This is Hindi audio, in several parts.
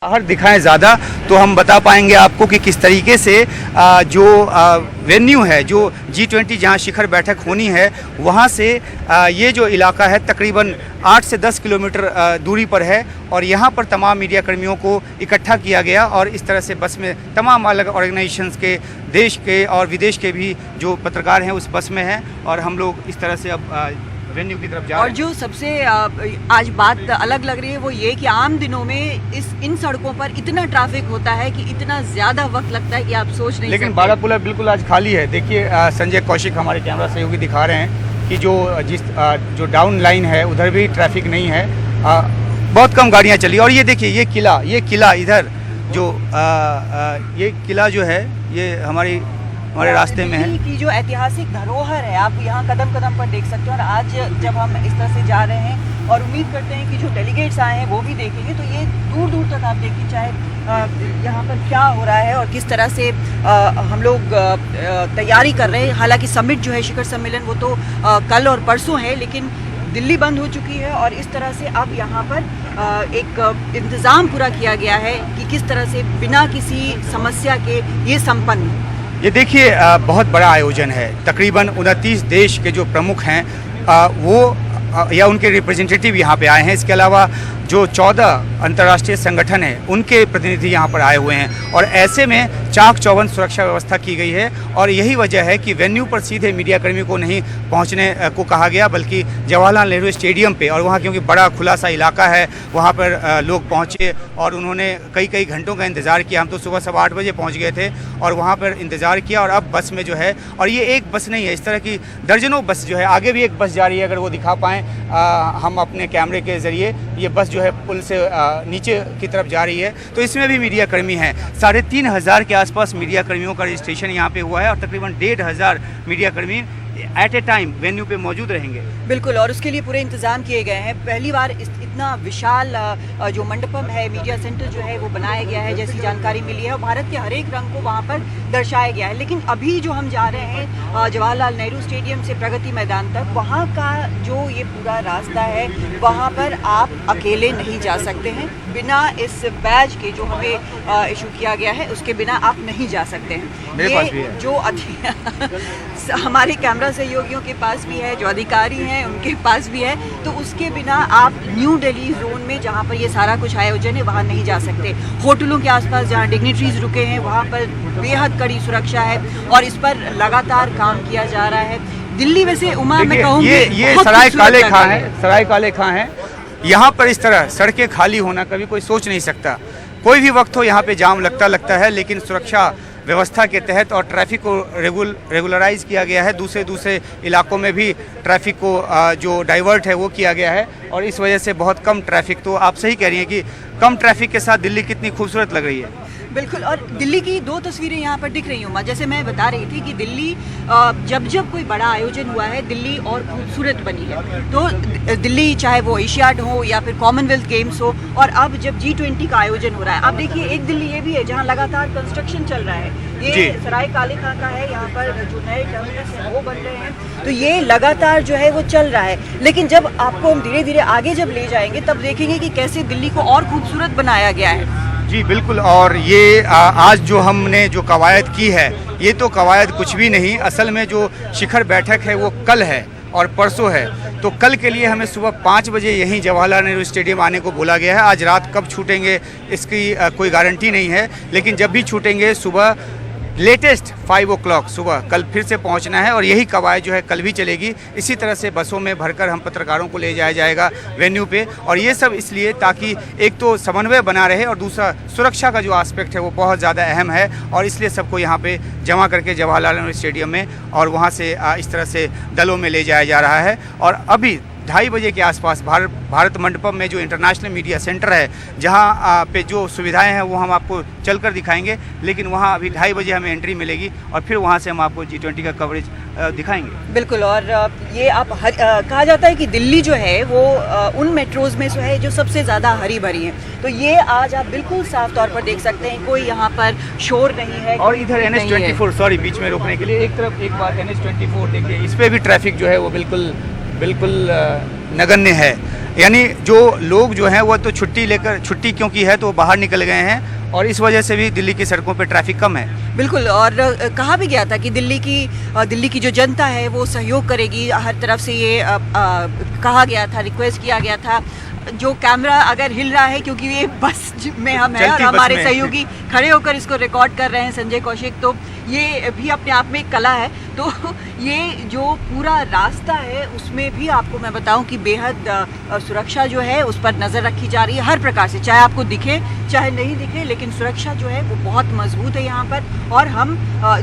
बाहर दिखाएं ज़्यादा तो हम बता पाएंगे आपको कि किस तरीके से जो वेन्यू है, जो G20 जहां शिखर बैठक होनी है, वहां से ये जो इलाका है तकरीबन 8 से 10 किलोमीटर दूरी पर है और यहां पर तमाम मीडिया कर्मियों को इकट्ठा किया गया और इस तरह से बस में तमाम अलग ऑर्गेनाइजेशंस के, देश के और विदेश के भी जो पत्रकार हैं उस बस में हैं और हम लोग इस तरह से अब वेन्यू की तरफ जा रहे हैं। और जो सबसे आज बात अलग लग रही है वो ये कि आम दिनों में इन सड़कों पर इतना ट्रैफिक होता है कि इतना ज़्यादा वक्त लगता है कि आप सोच नहीं सकते। लेकिन बारापुला बिल्कुल आज खाली है। देखिए संजय कौशिक हमारे कैमरा सहयोगी दिखा रहे हैं कि जो डाउन लाइन है उधर भी ट्रैफिक नहीं है, बहुत कम गाड़ियाँ चली। और ये देखिए ये किला इधर जो ये किला जो है ये हमारे रास्ते में है कि जो ऐतिहासिक धरोहर है आप यहाँ कदम कदम पर देख सकते हो। और आज जब हम इस तरह से जा रहे हैं और उम्मीद करते हैं कि जो डेलीगेट्स आए हैं वो भी देखेंगे, तो ये दूर दूर तक आप देखिए चाहे यहाँ पर क्या हो रहा है और किस तरह से हम लोग तैयारी कर रहे हैं। हालांकि समिट जो है, शिखर सम्मेलन, वो तो कल और परसों है, लेकिन दिल्ली बंद हो चुकी है और इस तरह से अब यहाँ पर एक इंतज़ाम पूरा किया गया है कि किस तरह से बिना किसी समस्या के ये संपन्न हो। ये देखिए बहुत बड़ा आयोजन है। तकरीबन 29 देश के जो प्रमुख हैं वो या उनके रिप्रेजेंटेटिव यहाँ पे आए हैं। इसके अलावा जो 14 अंतर्राष्ट्रीय संगठन हैं उनके प्रतिनिधि यहाँ पर आए हुए हैं और ऐसे में चाक चौबंद सुरक्षा व्यवस्था की गई है। और यही वजह है कि वेन्यू पर सीधे मीडिया कर्मी को नहीं पहुँचने को कहा गया, बल्कि जवाहरलाल नेहरू स्टेडियम पे, और वहाँ क्योंकि बड़ा खुला सा इलाका है वहाँ पर लोग पहुँचे और उन्होंने कई घंटों का इंतज़ार किया। हम तो सुबह 8:15 बजे पहुँच गए थे और वहाँ पर इंतज़ार किया और अब बस में जो है, और ये एक बस नहीं है, इस तरह की दर्जनों बस जो है, आगे भी एक बस जा रही है, अगर वो दिखा पाएँ हम अपने कैमरे के ज़रिए। ये बस जो है पुल से नीचे की तरफ जा रही है, तो इसमें भी मीडिया कर्मी हैं। 3,500 के आसपास मीडिया कर्मियों का रजिस्ट्रेशन यहाँ पे हुआ है और तकरीबन 1,500 मीडिया कर्मी एट ए टाइम वेन्यू पे मौजूद रहेंगे। बिल्कुल, और उसके लिए पूरे इंतजाम किए गए हैं। पहली बार इतना विशाल जो मंडपम है, मीडिया सेंटर जो है वो बनाया गया है, जैसी जानकारी मिली है, और भारत के हर एक रंग को वहाँ पर दर्शाया गया है। लेकिन अभी जो हम जा रहे हैं जवाहरलाल नेहरू स्टेडियम से प्रगति मैदान तक, वहाँ का जो ये पूरा रास्ता है वहाँ पर आप अकेले नहीं जा सकते हैं। बिना इस बैज के जो हमें इशू किया गया है उसके बिना आप नहीं जा सकते हैं। मेरे पास भी है। जो हमारे कैमरा सहयोगियों के पास भी है, जो अधिकारी हैं उनके पास भी है, तो उसके बिना आप न्यू दिल्ली जोन में जहाँ पर ये सारा कुछ आयोजन है वहाँ नहीं जा सकते। होटलों के आसपास जहाँ डिग्निटरीज रुके हैं वहाँ पर बेहद कड़ी सुरक्षा है और इस पर लगातार काम किया जा रहा है। दिल्ली वैसे उमा मैं कहूँगी ये सराय काले खां है। यहाँ पर इस तरह सड़कें खाली होना कभी कोई सोच नहीं सकता। कोई भी वक्त हो यहाँ पे जाम लगता है, लेकिन सुरक्षा व्यवस्था के तहत और ट्रैफिक को रेगुलराइज किया गया है। दूसरे इलाकों में भी ट्रैफिक को जो डाइवर्ट है वो किया गया है और इस वजह से बहुत कम ट्रैफिक। तो आप सही कह रही हैं कि कम ट्रैफिक के साथ दिल्ली कितनी खूबसूरत लग रही है। बिल्कुल, और दिल्ली की 2 तस्वीरें यहाँ पर दिख रही हूँ। जैसे मैं बता रही थी कि दिल्ली जब कोई बड़ा आयोजन हुआ है दिल्ली और खूबसूरत बनी है। तो दिल्ली चाहे वो एशियाड हो या फिर कॉमनवेल्थ गेम्स हो, और अब जब G20 का आयोजन हो रहा है, आप देखिए एक दिल्ली ये भी है जहाँ लगातार कंस्ट्रक्शन चल रहा है। ये सराय काले खां का है, यहाँ पर जो नए टर्मिनल्स हैं वो बन रहे हैं, तो ये लगातार जो है वो चल रहा है। लेकिन जब आपको हम धीरे धीरे आगे जब ले जाएंगे तब देखेंगे कि कैसे दिल्ली को और खूबसूरत बनाया गया है। जी बिल्कुल, और ये आज जो हमने जो कवायद की है, ये तो कवायद कुछ भी नहीं, असल में जो शिखर बैठक है वो कल है और परसों है। तो कल के लिए हमें सुबह 5 बजे यहीं जवाहरलाल नेहरू स्टेडियम आने को बोला गया है। आज रात कब छूटेंगे इसकी कोई गारंटी नहीं है, लेकिन जब भी छूटेंगे सुबह लेटेस्ट 5 o'clock सुबह कल फिर से पहुंचना है और यही कवायद जो है कल भी चलेगी। इसी तरह से बसों में भरकर हम पत्रकारों को ले जाया जाएगा वेन्यू पे, और ये सब इसलिए ताकि एक तो समन्वय बना रहे और दूसरा सुरक्षा का जो एस्पेक्ट है वो बहुत ज़्यादा अहम है, और इसलिए सबको यहाँ पे जमा करके जवाहरलाल नेहरू स्टेडियम में और वहाँ से इस तरह से दलों में ले जाया जा रहा है। और अभी 2:30 बजे के आसपास भारत मंडपम में जो इंटरनेशनल मीडिया सेंटर है, जहां पे जो सुविधाएं हैं वो हम आपको चलकर दिखाएंगे, लेकिन वहां अभी 2:30 बजे हमें एंट्री मिलेगी और फिर वहां से हम आपको G20 का कवरेज दिखाएंगे। बिल्कुल, और ये आप कहा जाता है कि दिल्ली जो है वो उन मेट्रोज़ में जो है जो सबसे ज़्यादा हरी भरी है, तो ये आज आप बिल्कुल साफ तौर पर देख सकते हैं, कोई यहाँ पर शोर नहीं है। और इधर NH24, सॉरी बीच में रोकने के लिए, एक तरफ एक बार NH24 देखिए, इस पर भी ट्रैफिक जो है वो बिल्कुल नगण्य है। यानी जो लोग जो हैं वो तो छुट्टी क्योंकि है तो बाहर निकल गए हैं और इस वजह से भी दिल्ली की सड़कों पे ट्रैफिक कम है। बिल्कुल, और कहा भी गया था कि दिल्ली की जो जनता है वो सहयोग करेगी हर तरफ से, ये कहा गया था, रिक्वेस्ट किया गया था। जो कैमरा अगर हिल रहा है क्योंकि ये बस में हम हैं और हमारे सहयोगी खड़े होकर इसको रिकॉर्ड कर रहे हैं, संजय कौशिक, तो ये भी अपने आप में एक कला है। तो ये जो पूरा रास्ता है उसमें भी आपको मैं बताऊं कि बेहद सुरक्षा जो है उस पर नज़र रखी जा रही है हर प्रकार से, चाहे आपको दिखे चाहे नहीं दिखे, लेकिन सुरक्षा जो है वो बहुत मजबूत है यहाँ पर। और हम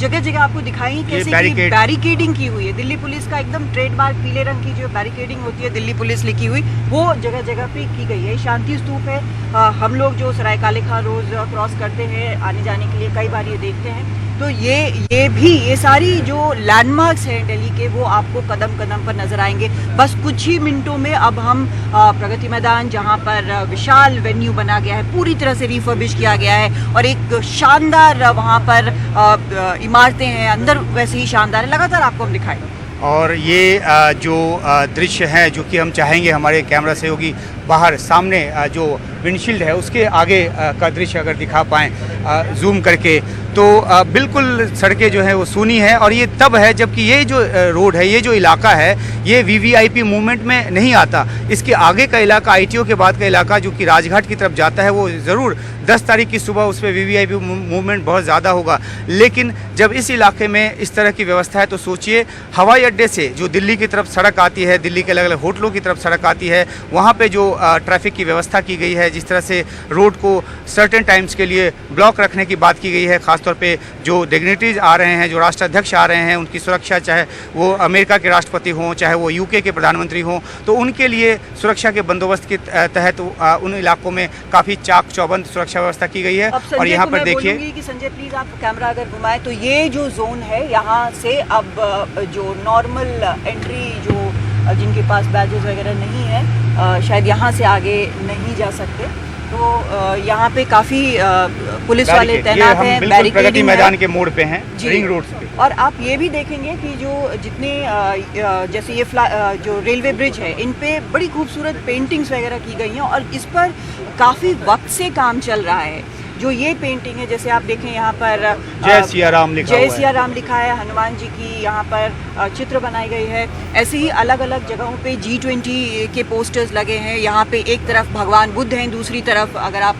जगह जगह आपको दिखाएंगे कैसे कि बैरिकेडिंग की हुई है। दिल्ली पुलिस का एकदम ट्रेडमार्क पीले रंग की जो बैरिकेडिंग होती है दिल्ली पुलिस लिखी हुई, वो जगह जगह पे की गई है। शांति स्तूप है, हम लोग जो सराय काले खां रोज क्रॉस करते हैं आने जाने के लिए कई बार ये देखते हैं, तो ये सारी जो लैंडमार्क्स हैं दिल्ली के वो आपको कदम कदम पर नजर आएंगे। बस कुछ ही मिनटों में अब हम प्रगति मैदान, जहाँ पर विशाल वेन्यू बना गया है, पूरी तरह से रिफर्बिश किया गया है और एक शानदार वहाँ पर इमारतें हैं, अंदर वैसे ही शानदार है, लगातार आपको हम दिखाएंगे। और ये जो दृश्य है जो कि हम चाहेंगे हमारे कैमरा सहयोगी बाहर सामने जो विंडशील्ड है उसके आगे का दृश्य अगर दिखा पाएँ जूम करके, तो बिल्कुल सड़कें जो हैं वो सूनी है। और ये तब है जबकि ये जो रोड है, ये जो इलाका है, ये वीवीआईपी मूवमेंट में नहीं आता। इसके आगे का इलाका, आईटीओ के बाद का इलाका जो कि राजघाट की तरफ जाता है, वो ज़रूर 10 तारीख की सुबह उस पर वीवीआईपी मूवमेंट बहुत ज़्यादा होगा। लेकिन जब इस इलाके में इस तरह की व्यवस्था है तो सोचिए, हवाई अड्डे से जो दिल्ली की तरफ सड़क आती है, दिल्ली के अलग अलग होटलों की तरफ सड़क आती है, वहाँ पर जो ट्रैफिक की व्यवस्था की गई है, जिस तरह से रोड को सर्टेन टाइम्स के लिए ब्लॉक रखने की बात की गई है, खासतौर पे जो डिग्निटरीज आ रहे हैं, जो राष्ट्राध्यक्ष आ रहे हैं, उनकी सुरक्षा, चाहे वो अमेरिका के राष्ट्रपति हों, चाहे वो यूके के प्रधानमंत्री हों, तो उनके लिए सुरक्षा के बंदोबस्त के तहत उन इलाकों में काफ़ी चाक चौबंद सुरक्षा व्यवस्था की गई है। और यहाँ पर देखिए कि संजय प्लीज आप कैमरा अगर घुमाएं, तो ये जो जोन है यहाँ से अब जो नॉर्मल एंट्री, जो जिनके पास बैजेस वगैरह नहीं है, शायद यहाँ से आगे नहीं जा सकते, तो यहाँ पे काफ़ी पुलिस वाले तैनात हैं, बैरिकेडिंग प्रगति मैदान के मोड़ पे हैं, रिंग रोड्स पे। और आप ये भी देखेंगे कि जो जितने जैसे ये जो रेलवे ब्रिज है, इन पे बड़ी खूबसूरत पेंटिंग्स वगैरह की गई हैं और इस पर काफ़ी वक्त से काम चल रहा है। जो ये पेंटिंग है, जैसे आप देखें यहाँ पर जय सिया राम लिखा है, हनुमान जी की यहाँ पर चित्र बनाई गई है। ऐसे ही अलग अलग जगहों पे G20 के पोस्टर्स लगे हैं। यहाँ पे एक तरफ भगवान बुद्ध हैं, दूसरी तरफ अगर आप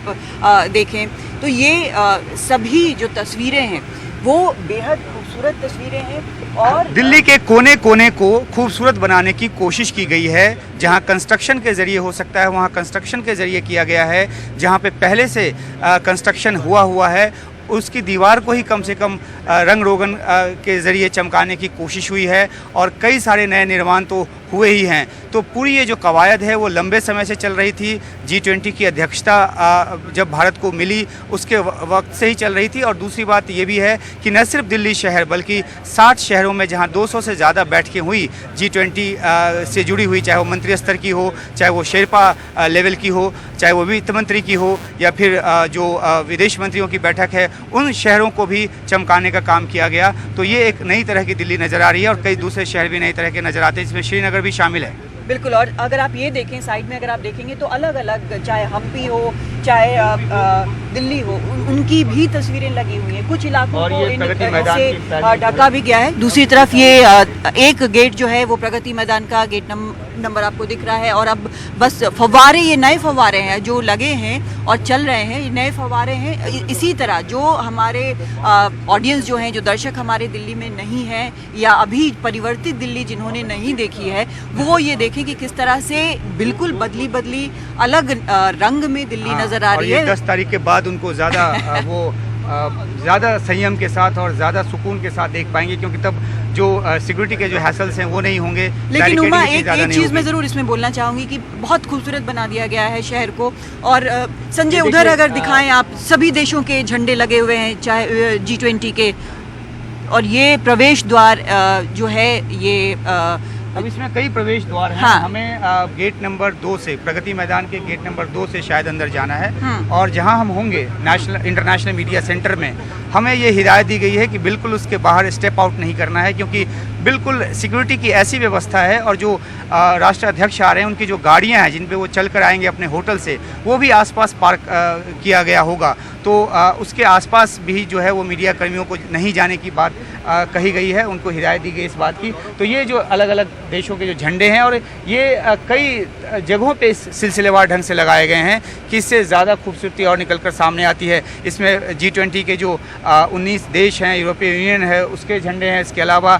देखें तो ये सभी जो तस्वीरें हैं वो बेहद खूबसूरत तस्वीरें हैं। और दिल्ली के कोने कोने को खूबसूरत बनाने की कोशिश की गई है। जहां कंस्ट्रक्शन के ज़रिए हो सकता है वहां कंस्ट्रक्शन के ज़रिए किया गया है। जहां पे पहले से कंस्ट्रक्शन हुआ है उसकी दीवार को ही कम से कम रंग रोगन के ज़रिए चमकाने की कोशिश हुई है और कई सारे नए निर्माण तो हुए ही हैं। तो पूरी ये जो कवायद है वो लंबे समय से चल रही थी। G20 की अध्यक्षता जब भारत को मिली उसके वक्त से ही चल रही थी। और दूसरी बात ये भी है कि न सिर्फ दिल्ली शहर बल्कि 60 शहरों में जहां 200 से ज़्यादा बैठकें हुई G20 से जुड़ी हुई, चाहे वो मंत्री स्तर की हो, चाहे वो शेरपा लेवल की हो, चाहे वो वित्त मंत्री की हो, या फिर जो विदेश मंत्रियों की बैठक है, उन शहरों को भी चमकाने का काम किया गया। तो ये एक नई तरह की दिल्ली नज़र आ रही है और कई दूसरे शहर भी नई तरह के नज़र आते हैं, जिसमें श्रीनगर भी शामिल है। बिल्कुल, और अगर आप ये देखें साइड में, अगर आप देखेंगे तो अलग अलग, चाहे हम्पी हो चाहे दिल्ली हो, उनकी भी तस्वीरें लगी हुई हैं। कुछ इलाकों को इनसे ढका भी गया है। दूसरी तरफ ये एक गेट जो है वो प्रगति मैदान का गेट नंबर आपको दिख रहा है। और अब बस फव्वारे, ये नए फव्वारे हैं जो लगे हैं और चल रहे हैं, ये नए फव्वारे हैं। इसी तरह जो हमारे ऑडियंस जो हैं, जो दर्शक हमारे दिल्ली में नहीं हैं या अभी परिवर्तित दिल्ली जिन्होंने नहीं देखी है, वो ये देखें कि किस तरह से बिल्कुल बदली अलग रंग में दिल्ली नजर आ रही है। 10 तारीख के बाद उनको ज़्यादा संयम के साथ और ज़्यादा सुकून के साथ देख पाएंगे, क्योंकि तब जो सिक्योरिटी के जो हैसल्स हैं वो नहीं होंगे। लेकिन उमा, एक चीज़ मैं ज़रूर इसमें बोलना चाहूँगी कि बहुत खूबसूरत बना दिया गया है शहर को। और संजय, उधर अगर दिखाएं आप, सभी देशों के झंडे लगे हुए हैं, चाहे G20 के, और ये प्रवेश द्वार जो है ये अब इसमें कई प्रवेश द्वार हैं। हाँ। हमें गेट नंबर 2 से, प्रगति मैदान के गेट नंबर 2 से शायद अंदर जाना है। हम्म। और जहां हम होंगे इंटरनेशनल मीडिया सेंटर में, हमें ये हिदायत दी गई है कि बिल्कुल उसके बाहर स्टेप आउट नहीं करना है, क्योंकि बिल्कुल सिक्योरिटी की ऐसी व्यवस्था है। और जो राष्ट्राध्यक्ष आ रहे हैं, उनकी जो गाड़ियां हैं जिन पे वो चल कर आएंगे अपने होटल से, वो भी आसपास पार्क किया गया होगा। तो उसके आसपास भी जो है वो मीडिया कर्मियों को नहीं जाने की बात कही गई है, उनको हिदायत दी गई इस बात की। तो ये जो अलग अलग देशों के जो झंडे हैं, और ये कई जगहों पे इस सिलसिलेवार ढंग से लगाए गए हैं कि इससे ज़्यादा खूबसूरती और निकल कर सामने आती है। इसमें G20 के जो 19 देश हैं, यूरोपीय यूनियन है, उसके झंडे हैं। इसके अलावा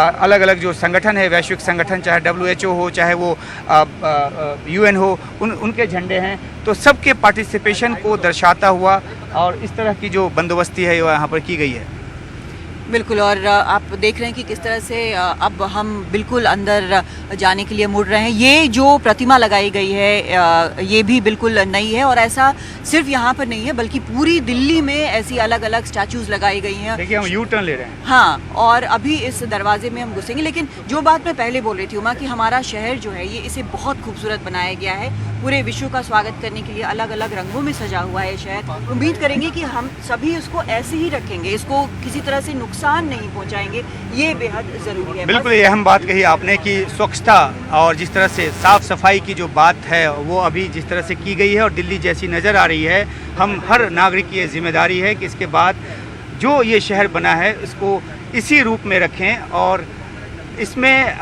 अलग अलग जो संगठन है, वैश्विक संगठन, चाहे WHO हो, चाहे वो UN हो, उनके झंडे हैं। तो सबके पार्टिसिपेशन को दर्शाता हुआ और इस तरह की जो बंदोबस्ती है वो यहाँ पर की गई है। बिल्कुल। और आप देख रहे हैं कि किस तरह से अब हम बिल्कुल अंदर जाने के लिए मुड़ रहे हैं। ये जो प्रतिमा लगाई गई है ये भी बिल्कुल नई है, और ऐसा सिर्फ यहाँ पर नहीं है बल्कि पूरी दिल्ली में ऐसी अलग अलग स्टैचूज लगाई गई हैं। देखिए हम यू टर्न ले रहे हैं। हाँ, और अभी इस दरवाजे में हम घुसेंगे। लेकिन जो बात मैं पहले बोल रही थी उमा, कि हमारा शहर जो है ये इसे बहुत खूबसूरत बनाया गया है। पूरे विश्व का स्वागत करने के लिए अलग अलग रंगों में सजा हुआ है शहर। उम्मीद करेंगे कि हम सभी इसको ऐसे ही रखेंगे, इसको किसी तरह से नुकसान नहीं पहुंचाएंगे। ये बेहद ज़रूरी है। बिल्कुल, ये अहम बात कही आपने कि स्वच्छता और जिस तरह से साफ सफाई की जो बात है वो अभी जिस तरह से की गई है और दिल्ली जैसी नज़र आ रही है, हम हर नागरिक की ये जिम्मेदारी है कि इसके बाद जो ये शहर बना है इसको इसी रूप में रखें और इसमें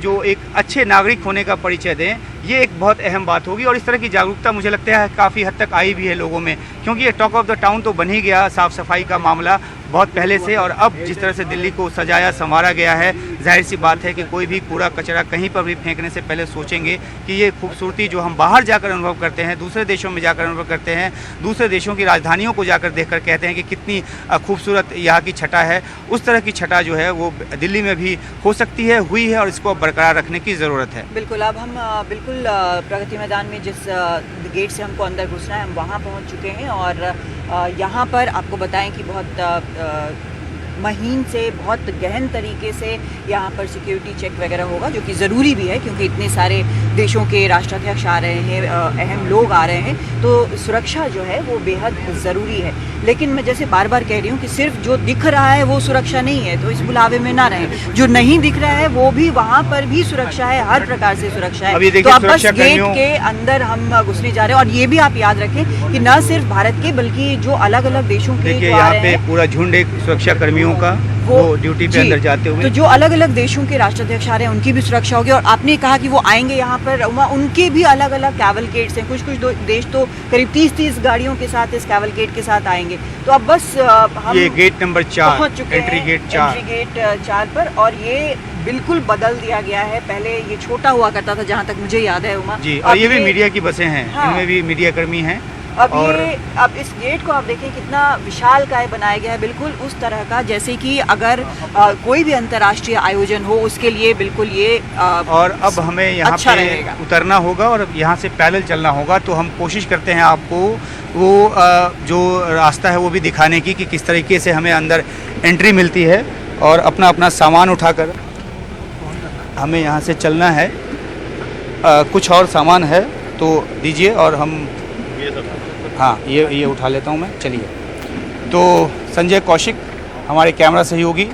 जो एक अच्छे नागरिक होने का परिचय दें। ये एक बहुत अहम बात होगी और इस तरह की जागरूकता मुझे लगता है काफ़ी हद तक आई भी है लोगों में, क्योंकि ये टॉक ऑफ द टाउन तो बन ही गया साफ़ सफाई का मामला बहुत पहले से। और अब जिस तरह से दिल्ली को सजाया संवारा गया है, जाहिर सी बात है कि कोई भी कूड़ा कचरा कहीं पर भी फेंकने से पहले सोचेंगे कि ये खूबसूरती जो हम बाहर जाकर अनुभव करते हैं, दूसरे देशों में जाकर अनुभव करते हैं, दूसरे देशों की राजधानियों को जाकर देखकर कहते हैं कि कितनी खूबसूरत यहाँ की छटा है, उस तरह की छटा जो है वो दिल्ली में भी हो सकती है, हुई है, और इसको बरकरार रखने की ज़रूरत है। बिल्कुल। अब हम बिल्कुल प्रगति मैदान में जिस गेट से हमको अंदर घुसना है हम वहाँ पहुँच चुके हैं। और यहाँ पर आपको बताएं कि बहुत महीन से, बहुत गहन तरीके से यहाँ पर सिक्योरिटी चेक वगैरह होगा, जो कि ज़रूरी भी है क्योंकि इतने सारे देशों के राष्ट्राध्यक्ष आ रहे हैं, अहम लोग आ रहे हैं, तो सुरक्षा जो है वो बेहद ज़रूरी है। लेकिन मैं जैसे बार बार कह रही हूँ कि सिर्फ जो दिख रहा है वो सुरक्षा नहीं है, तो इस बुलावे में ना रहें। जो नहीं दिख रहा है वो भी, वहाँ पर भी सुरक्षा है, हर प्रकार से सुरक्षा है। तो अब बस गेट के अंदर हम घुसने जा रहे हैं। और ये भी आप याद रखें कि न सिर्फ भारत के बल्कि जो अलग अलग देशों के यहाँ पे पूरा झुंड एक सुरक्षा कर्मियों का वो ड्यूटी पे अंदर जाते हुए, तो जो अलग अलग देशों के राष्ट्राध्यक्ष आ रहे हैं उनकी भी सुरक्षा होगी। और आपने कहा कि वो आएंगे यहाँ पर, उनके भी अलग अलग कैवलकेड्स हैं। कुछ देश तो करीब 30 गाड़ियों के साथ इस कैवलकेड के साथ आएंगे। तो अब बस हम ये गेट नंबर 4 पहुंच चुके हैं, एंट्री गेट 4 पर। और ये बिल्कुल बदल दिया गया है। पहले ये छोटा हुआ करता था जहाँ तक मुझे याद है उमा जी, और ये भी मीडिया की बसें हैं। हाँ। इनमें भी मीडिया कर्मी हैं। अब इस गेट को आप देखें कितना विशालकाय बनाया गया है, बिल्कुल उस तरह का जैसे कि अगर कोई भी अंतर्राष्ट्रीय आयोजन हो उसके लिए बिल्कुल ये और अब हमें यहाँ अच्छा पे उतरना होगा और यहाँ से पैदल चलना होगा। तो हम कोशिश करते हैं आपको वो जो रास्ता है वो भी दिखाने की कि किस तरीके से हमें अंदर एंट्री मिलती है और अपना अपना सामान उठाकर हमें यहाँ से चलना है। कुछ और सामान है तो दीजिए और हम हाँ ये उठा लेता हूँ मैं। चलिए, तो संजय कौशिक हमारे कैमरा सहयोगी,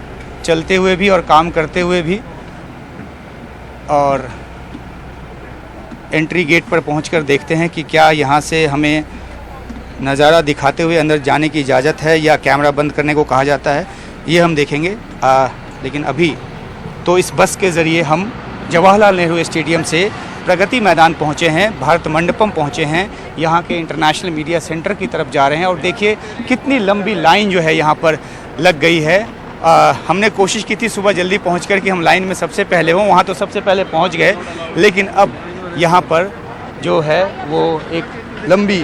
चलते हुए भी और काम करते हुए भी, और एंट्री गेट पर पहुंचकर देखते हैं कि क्या यहाँ से हमें नज़ारा दिखाते हुए अंदर जाने की इजाज़त है या कैमरा बंद करने को कहा जाता है, ये हम देखेंगे। लेकिन अभी तो इस बस के ज़रिए हम जवाहरलाल नेहरू स्टेडियम से प्रगति मैदान पहुंचे हैं, भारत मंडपम पहुंचे हैं, यहाँ के इंटरनेशनल मीडिया सेंटर की तरफ जा रहे हैं। और देखिए कितनी लंबी लाइन जो है यहाँ पर लग गई है। हमने कोशिश की थी सुबह जल्दी पहुंचकर कि हम लाइन में सबसे पहले हों, वहाँ तो सबसे पहले पहुँच गए, लेकिन अब यहाँ पर जो है वो एक लंबी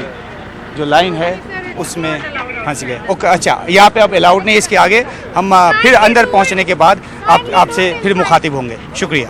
जो लाइन है उसमें फंस गए। ओके, अच्छा, यहाँ पे अब अलाउड नहीं, इसके आगे हम फिर अंदर पहुँचने के बाद आपसे फिर मुखातिब होंगे। शुक्रिया।